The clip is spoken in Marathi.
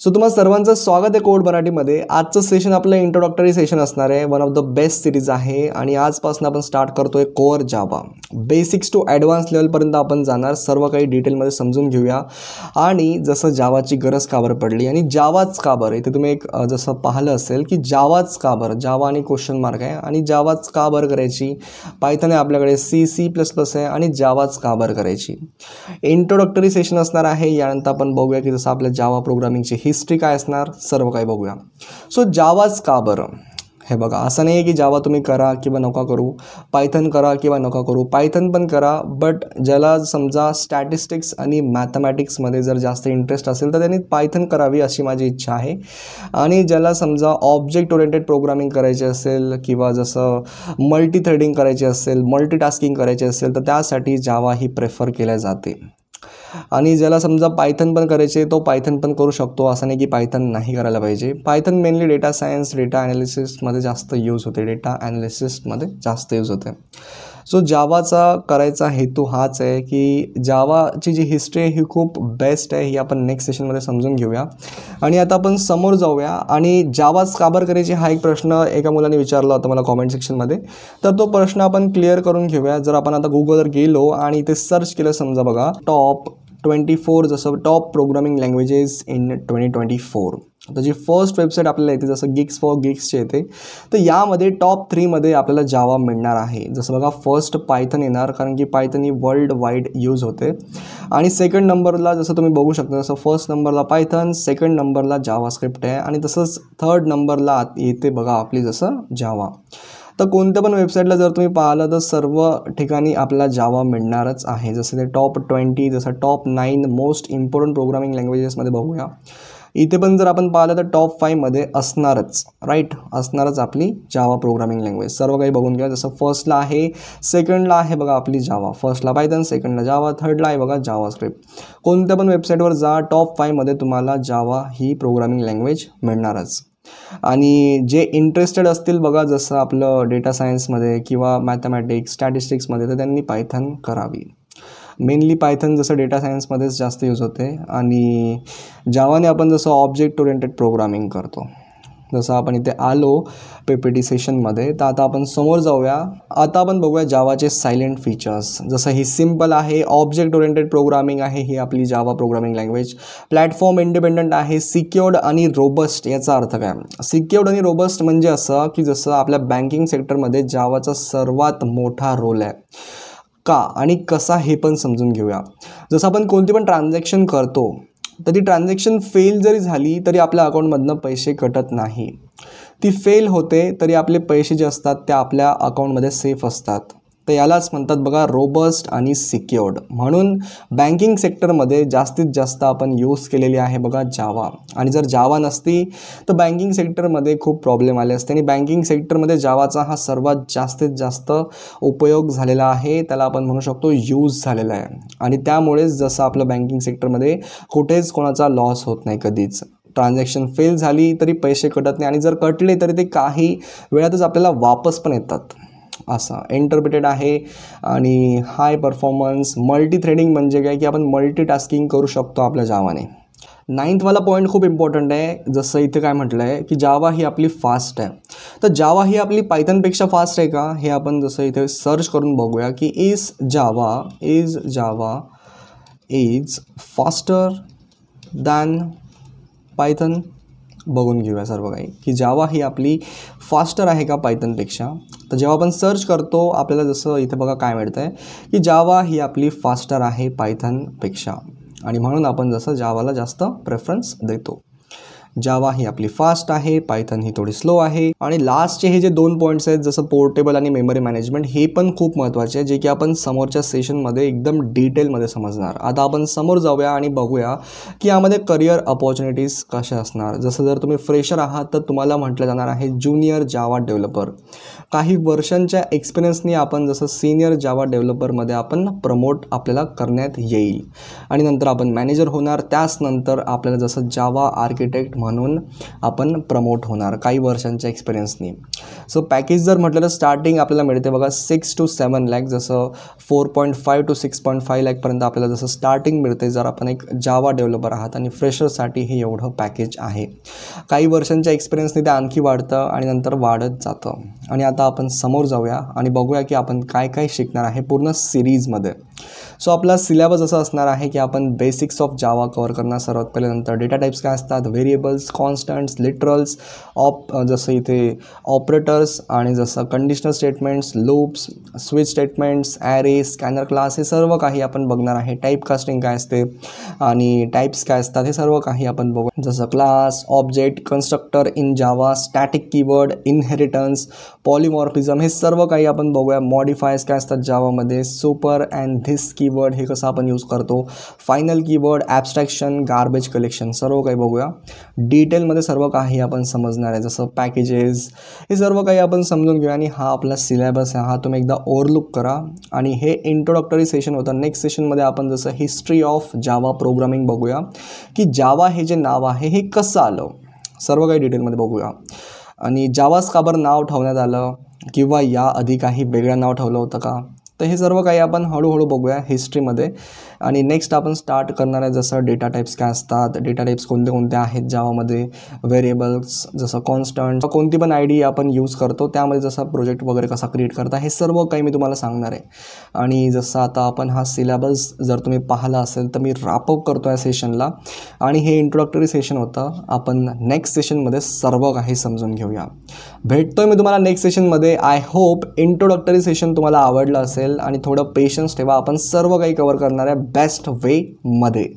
सो तुम्हा सर्वांचं स्वागत आहे कोड मराठीमध्ये। आजचं सेशन आपलं इंट्रोडक्टरी सेशन असणार आहे। One of the best series आहे आणि आजपासून आपण स्टार्ट करतोय core Java. Basics to advance लेवलपर्यंत आपण जाणार, सर्व काही डिटेलमध्ये समजून घेऊया आणि जसं जावाची गरज का बरं पडली आणि जावाच का बरं, इथे तुम्ही एक जसं पाहिलं असेल की जावाच का बरं, जावा आणि क्वेश्चन मार्क आहे आणि जावाच का बरं करायची, पायथन आहे आपल्याकडे, C++ आहे आणि जावाच का बरं करायची। इंट्रोडक्टरी सेशन असणार आहे। यानंतर आपण बघूया की जसं आपल्या जावा प्रोग्रामिंगची हिस्ट्री काय असणार, सर्व काही बघूया। सो जावाच का बरं, हे बघा, असं नाही आहे की जावा तुम्ही करा किंवा नका करू, पायथन करा किंवा नका करू, पायथन पण करा, बट ज्याला समजा स्टॅटिस्टिक्स आणि मॅथमॅटिक्समध्ये जर जास्त इंटरेस्ट असेल तर त्यांनी पायथन करावी अशी माझी इच्छा आहे। आणि ज्याला समजा ऑब्जेक्ट ओरिएंटेड प्रोग्रामिंग करायचे असेल किंवा जसं मल्टी थ्रेडिंग करायचे असेल, मल्टीटास्किंग करायचे असेल तर त्यासाठी जावा ही प्रेफर केल्या जाते। आणि ज्याला समजा पायथन पण करायचे तो पायथन पण करू शकतो, असं नाही की पायथन नाही करायला पाहिजे। Python mainly data science, data ॲनालिसिसमध्ये जास्त यूज होते, डेटा ॲनालिसिसमध्ये जास्त यूज होते। सो जावाचा करायचा हेतू हाच आहे की जावाची जी हिस्ट्री आहे ही खूप बेस्ट आहे, ही आपण नेक्स्ट सेशनमध्ये समजून घेऊया। आणि आता आपण समोर जाऊया आणि जावाच का बरं करायची हा एक प्रश्न एका मुलाने विचारला होता मला कॉमेंट सेक्शनमध्ये, तर तो प्रश्न आपण क्लिअर करून घेऊया। जर आपण आता गुगलवर गेलो आणि ते सर्च केलं, समजा बघा टॉप 24 जसं टॉप प्रोग्रामिंग लँग्वेजेस इन 2024, तर जी फर्स्ट वेबसाईट आपल्याला येते जसं गिग्स फॉर गिग्सचे येते, तर यामध्ये टॉप 3मध्ये आपल्याला जावा मिळणार आहे। जसं बघा फर्स्ट पायथन येणार, कारण की पायथन ही वर्ल्ड वाईड यूज होते। आणि सेकंड नंबरला जसं तुम्ही बघू शकता, जसं फर्स्ट नंबरला पायथन, सेकंड नंबरला जावास्क्रिप्ट आहे आणि तसंच थर्ड नंबरला येते बघा आपली जसं जावा। तर कोणत्या पण वेबसाईटला जर तुम्ही पाहिलं तर सर्व ठिकाणी आपल्याला जावा मिळणारच आहे। जसं ते टॉप 20, जसं टॉप 9 मोस्ट इम्पॉर्टंट प्रोग्रामिंग लँग्वेजेसमध्ये बघूया, इथे पण जर आपण पाहिलं तर टॉप 5मध्ये असणारच, राईट, असणारच आपली जावा प्रोग्रामिंग लँग्वेज। सर्व काही बघून घ्या। जसं फर्स्टला आहे, सेकंडला आहे बघा आपली जावा, फर्स्टला पायथन, सेकंडला जावा, थर्डला आहे बघा जावास्क्रिप्ट। कोणत्या पण वेबसाईटवर जा, टॉप 5मध्ये तुम्हाला जावा ही प्रोग्रामिंग लँग्वेज मिळणारच। आणि जे इंटरेस्टेड असतील बघा जसं आपलं डेटा सायन्समध्ये किंवा मॅथमॅटिक्स, स्टॅटिस्टिक्समध्ये, तर त्यांनी पायथन करावी। मेनली पायथन जसं डेटा सायन्समध्येच जास्त यूज होते आणि जावाने आपण जसं ऑब्जेक्ट ओरिएंटेड प्रोग्रामिंग करतो। जसं आपण इथे आलो PPT सेशनमध्ये, तर आता आपण समोर जाऊया। आता आपण बघूया जावाचे सायलेंट फीचर्स। जसं ही सिम्पल आहे, ऑब्जेक्ट ओरिएंटेड प्रोग्रामिंग आहे ही आपली Java programming language. Platform independent आहे, सिक्युअर्ड आणि रोबस्ट। याचा अर्थ काय, सिक्युअर्ड आणि रोबस्ट म्हणजे असं की जसं आपल्या बँकिंग सेक्टरमध्ये जावाचा सर्वात मोठा रोल आहे का आणि कसा हे पण समजून घेऊया। जसं आपण कोणती पण ट्रान्झॅक्शन करतो तर ती ट्रान्झॅक्शन फेल जरी झाली तरी आपल्या अकाउंटमधनं पैसे कटत नाही, ती फेल होते तरी आपले पैसे जे असतात ते आपल्या अकाउंटमध्ये सेफ असतात। तर यालाच म्हणतात बघा रोबस्ट आणि सिक्युअर्ड। म्हणून बँकिंग सेक्टरमध्ये जास्तीत जास्त आपण यूज केलेली आहे बघा जावा। आणि जर जावा नसती तर बँकिंग सेक्टरमध्ये खूप प्रॉब्लेम आले असते आणि बँकिंग सेक्टरमध्ये जावाचा हा सर्वात जास्तीत जास्त उपयोग झालेला आहे, त्याला आपण म्हणू शकतो यूज झालेला आहे। आणि त्यामुळेच जसं आपलं बँकिंग सेक्टरमध्ये कुठेच कोणाचा लॉस होत नाही कधीच। ट्रान्झॅक्शन फेल झाली तरी पैसे कटत नाही आणि जर कटले तरी ते काही वेळातच आपल्याला वापस पण येतात, असं इंटरप्रिटेड आहे। आणि हाय परफॉर्मन्स मल्टी थ्रेडिंग म्हणजे काय की आपण मल्टीटास्किंग करू शकतो आपल्या जावाने। 9थवाला पॉईंट खूप इम्पॉर्टंट आहे। जसं इथे काय म्हटलं आहे की जावा ही आपली फास्ट आहे, तर जावा ही आपली पायथनपेक्षा फास्ट आहे का, हे आपण जसं इथे सर्च करून बघूया की is Java faster than Python. बघून घेऊया सर्व काही की जावा ही आपली फास्टर आहे का पायथनपेक्षा। तर जेव्हा आपण सर्च करतो आपल्याला जसं इथे बघा काय मिळतं आहे की जावा ही आपली फास्टर आहे पायथनपेक्षा आणि म्हणून आपण जसं जावाला जास्त प्रेफरन्स देतो। जावा ही आपली फास्ट आहे, पायथन ही थोडी स्लो आहे। आणि लास्टचे हे जे 2 पॉईंट्स आहेत जसं पोर्टेबल आणि मेमरी मॅनेजमेंट, हे पण खूप महत्त्वाचे आहे, जे की आपण समोरच्या सेशनमध्ये एकदम डिटेलमध्ये समजणार। आता आपण समोर जाऊया आणि बघूया की यामध्ये करिअर अपॉर्च्युनिटीज कशा असणार। जसं जर तुम्ही फ्रेशर आहात तर तुम्हाला म्हटलं जाणार आहे ज्युनियर जावा डेव्हलपर। काही वर्षांच्या एक्सपिरियन्सनी आपण जसं सिनियर जावा डेव्हलपरमध्ये आपण प्रमोट आपल्याला करण्यात येईल आणि नंतर आपण मॅनेजर होणार। त्याच नंतर आपल्याला जसं जावा आर्किटेक्ट म्हणून आपण प्रमोट होणार काही वर्षांच्या एक्सपिरियन्सनी. सो पॅकेज जर म्हटलं तर स्टार्टिंग आपल्याला मिळते बघा 6 to 7 लाख, जसं 4.5 to 6.5 लाखपर्यंत आपल्याला जसं स्टार्टिंग मिळते जर आपण एक जावा डेव्हलपर आहात आणि फ्रेशरसाठी हे एवढं पॅकेज आहे. काही वर्षांच्या एक्सपिरियन्सने ते आणखी वाढतं आणि नंतर वाढत जातं. आणि आता आपण समोर जाऊया आणि बघूया की आपण काय काय शिकणार आहे पूर्ण सिरीजमध्ये. सो आपला सिलेबस असं असणार आहे की आपण बेसिक्स ऑफ जावा कवर करणार सर्वात पहिले, नंतर डेटा टाइप्स काय असतात, व्हेरिएबल्स, कॉन्स्टंट्स, लिटरल्स, जसं इथे ऑपरेटर्स आणि जसं conditional statements, loops, switch statements, array, scanner class, हे सर्व काही आपण बघणार आहे. टाईप कास्टिंग काय असते आणि टाईप्स काय असतात हे सर्व काही आपण बघू, जसं class, object, constructor in Java, static keyword, inheritance, polymorphism, हे सर्व काही आपण बघूया. मॉडिफायर्स काय असतात जावामध्ये, सुपर अँड धिस कीवर्ड हे कसं आपण यूज करतो, final keyword, abstraction, garbage collection, सर्व काही बघूया. डिटेलमध्ये सर्व काही आपण समजणार आहे, जसं पॅकेजेस, हे सर्व काही आपण समजून घेऊया. आणि हा आपला सिलेबस आहे, हा तुम्ही एकदा ओव्हरलुक करा. आणि हे इंट्रोडक्टरी सेशन होतं. नेक्स्ट सेशनमध्ये आपण जसं हिस्ट्री ऑफ जावा प्रोग्रामिंग बघूया की जावा हे जे नाव आहे हे कसं आलं, सर्व काही डिटेलमध्ये बघूया. आणि जावाच का बरं नाव ठेवण्यात आलं किंवा याआधी काही वेगळं नाव ठेवलं होतं का, तर हे सर्व काही आपण हळूहळू बघूया हिस्ट्रीमध्ये. आणि नेक्स्ट आपण स्टार्ट करणार आहे जसं डेटा टाइप्स काय असतात, डेटा टाइप्स कोणते कोणते आहेत जावामध्ये, व्हेरिएबल्स जसं कॉन्स्टंट, कोणती पण आयडी आपण यूज करतो त्यामध्ये जसा प्रोजेक्ट वगैरे कसा क्रिएट करता, हे सर्व काही मी तुम्हाला सांगणार आहे. आणि जसं आता आपण हा सिलेबस जर तुम्ही पाहिला असेल तर मी रॅपअप करतो या सेशनला. आणि हे इंट्रोडक्टरी सेशन होतं. आपण नेक्स्ट सेशनमध्ये सर्व काही समजून घेऊया. भेटतोय मी तुम्हाला नेक्स्ट सेशनमध्ये. आय होप इंट्रोडक्टरी सेशन तुम्हाला आवडलं असेल आणि थोडं पेशन्स ठेवा, आपण सर्व काही कवर करणार आहे बेस्ट वे मध्ये.